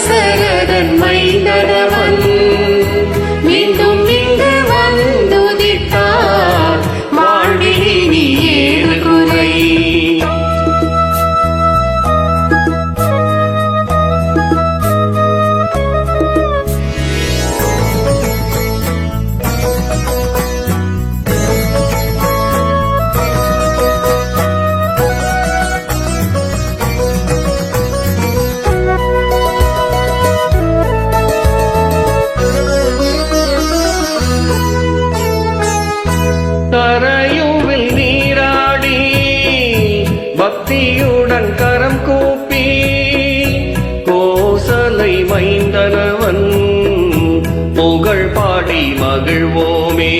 தசரதன் மைந்தனவன் மீண்டும் இங்கு வந்துதித்தார் வாழ்வில் இனி ஏது குறை. கரையுவில் நீராடி பக்தியுடன் கரம் கூப்பி கோசலை மைந்தனவன் புகழ் பாடி மகிழ்வோமே.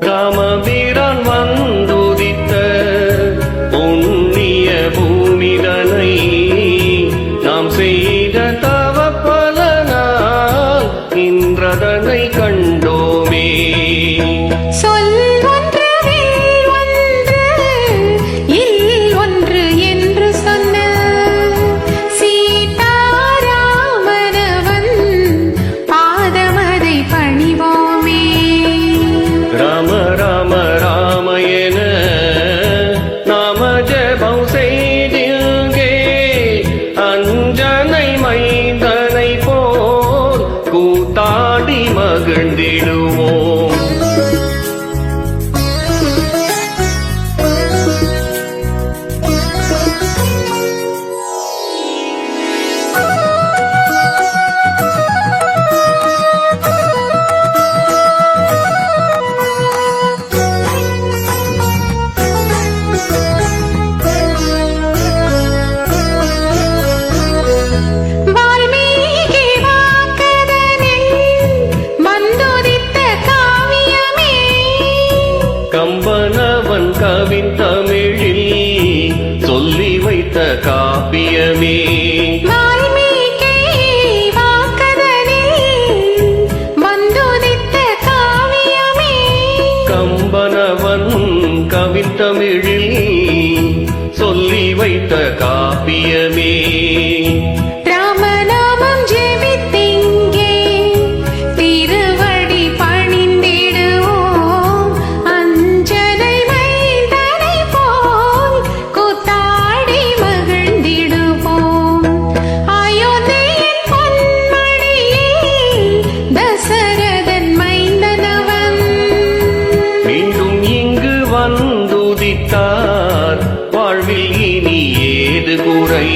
ராமபிரான் வந்துதித்த புண்ணிய பூமிதனை நாம் செய்த தவ பலனால் இன்றதனை கண்டோமே. ராம ராம ராம என நாம ஜெபம் செய்தில்கே அஞ்சனை மைந்தனை போல் கூத்தாடி மகிழ்ந்திடுவோம். கம்பனவன் கவின் தமிழில் சொல்லி வைத்த காப்பியமே. கம்பனவன் கவின் தமிழில் சொல்லி வைத்த காப்பியமே. வந்துதித்தார் வாழ்வில் இனி ஏது குறை.